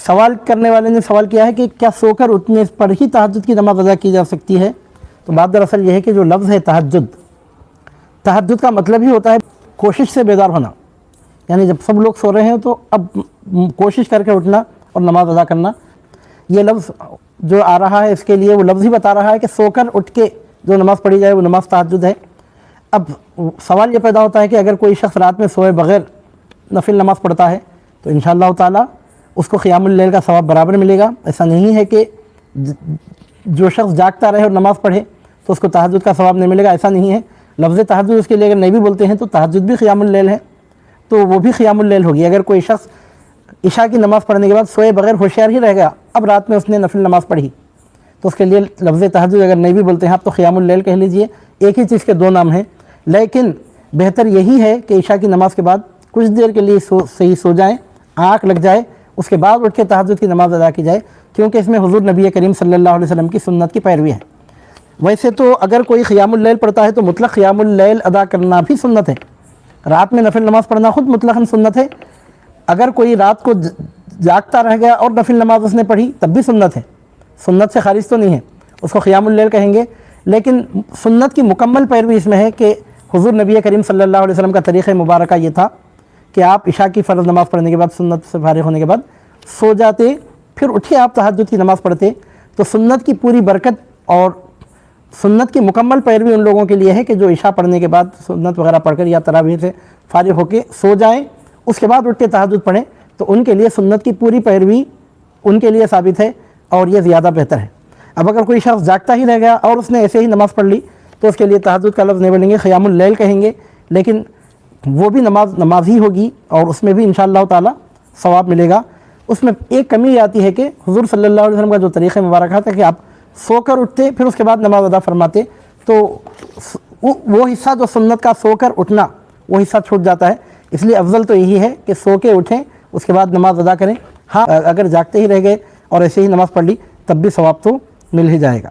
سوال کرنے والے نے سوال کیا ہے کہ کیا سو کر اٹھنے پر ہی تہجد کی نماز ادا کی جا سکتی ہے؟ تو بات دراصل یہ ہے کہ جو لفظ ہے تہجد کا مطلب ہی ہوتا ہے کوشش سے بیدار ہونا، یعنی جب سب لوگ سو رہے ہیں تو اب کوشش کر کے اٹھنا اور نماز ادا کرنا۔ یہ لفظ جو آ رہا ہے اس کے لیے وہ لفظ ہی بتا رہا ہے کہ سو کر اٹھ کے جو نماز پڑھی جائے وہ نماز تہجد ہے۔ اب سوال یہ پیدا ہوتا ہے کہ اگر کوئی شخص رات میں سوئے بغیر نفل نماز پڑھتا ہے تو انشاءاللہ تعالی اس کو قیام اللیل کا ثواب برابر ملے گا۔ ایسا نہیں ہے کہ جو شخص جاگتا رہے اور نماز پڑھے تو اس کو تہجد کا ثواب نہیں ملے گا، ایسا نہیں ہے۔ لفظ تہجد اس کے لیے اگر نہیں بھی بولتے ہیں تو تہجد بھی قیام اللیل ہے، تو وہ بھی قیام اللیل ہوگی۔ اگر کوئی شخص عشاء کی نماز پڑھنے کے بعد سوئے بغیر ہوشیار ہی رہ گیا، اب رات میں اس نے نفل نماز پڑھی، تو اس کے لیے لفظ تہجد اگر نہیں بھی بولتے ہیں آپ تو قیام اللیل کہہ لیجئے۔ ایک ہی چیز کے دو نام ہیں، لیکن بہتر یہی ہے کہ عشاء کی نماز کے بعد کچھ دیر کے لیے صحیح سو جائیں، آنکھ لگ جائے، اس کے بعد اٹھ کے تہجد کی نماز ادا کی جائے، کیونکہ اس میں حضور نبی کریم صلی اللہ علیہ وسلم کی سنت کی پیروی ہے۔ ویسے تو اگر کوئی قیام اللیل پڑھتا ہے تو مطلق قیام اللیل ادا کرنا بھی سنت ہے، رات میں نفل نماز پڑھنا خود مطلقاً سنت ہے۔ اگر کوئی رات کو جاگتا رہ گیا اور نفل نماز اس نے پڑھی تب بھی سنت ہے، سنت سے خارج تو نہیں ہے، اس کو قیام اللیل کہیں گے۔ لیکن سنت کی مکمل پیروی اس میں ہے کہ حضور نبی کریم صلی اللہ علیہ وسلم کا طریقہ مبارکہ یہ تھا کہ آپ عشاء کی فرض نماز پڑھنے کے بعد سنت سے فارغ ہونے کے بعد سو جاتے، پھر اٹھے آپ تہجد کی نماز پڑھتے۔ تو سنت کی پوری برکت اور سنت کی مکمل پیروی ان لوگوں کے لیے ہے کہ جو عشاء پڑھنے کے بعد سنت وغیرہ پڑھ کر یا تراویح سے فارغ ہو کے سو جائیں، اس کے بعد اٹھ کے تہجد پڑھیں، تو ان کے لیے سنت کی پوری پیروی ان کے لیے ثابت ہے اور یہ زیادہ بہتر ہے۔ اب اگر کوئی شخص جاگتا ہی رہ گیا اور اس نے ایسے ہی نماز پڑھ لی تو اس کے لیے تہجد کا لفظ نہیں بولیں گے، قیام اللیل کہیں گے، لیکن وہ بھی نماز ہی ہوگی اور اس میں بھی انشاءاللہ تعالی ثواب ملے گا۔ اس میں ایک کمی آتی ہے کہ حضور صلی اللہ علیہ وسلم کا جو طریقہ مبارکہ تھا کہ آپ سو کر اٹھتے پھر اس کے بعد نماز ادا فرماتے، تو وہ حصہ جو سنت کا سو کر اٹھنا وہ حصہ چھوٹ جاتا ہے۔ اس لیے افضل تو یہی ہے کہ سو کے اٹھیں اس کے بعد نماز ادا کریں۔ ہاں اگر جاگتے ہی رہ گئے اور ایسے ہی نماز پڑھ لی تب بھی ثواب تو مل ہی جائے گا۔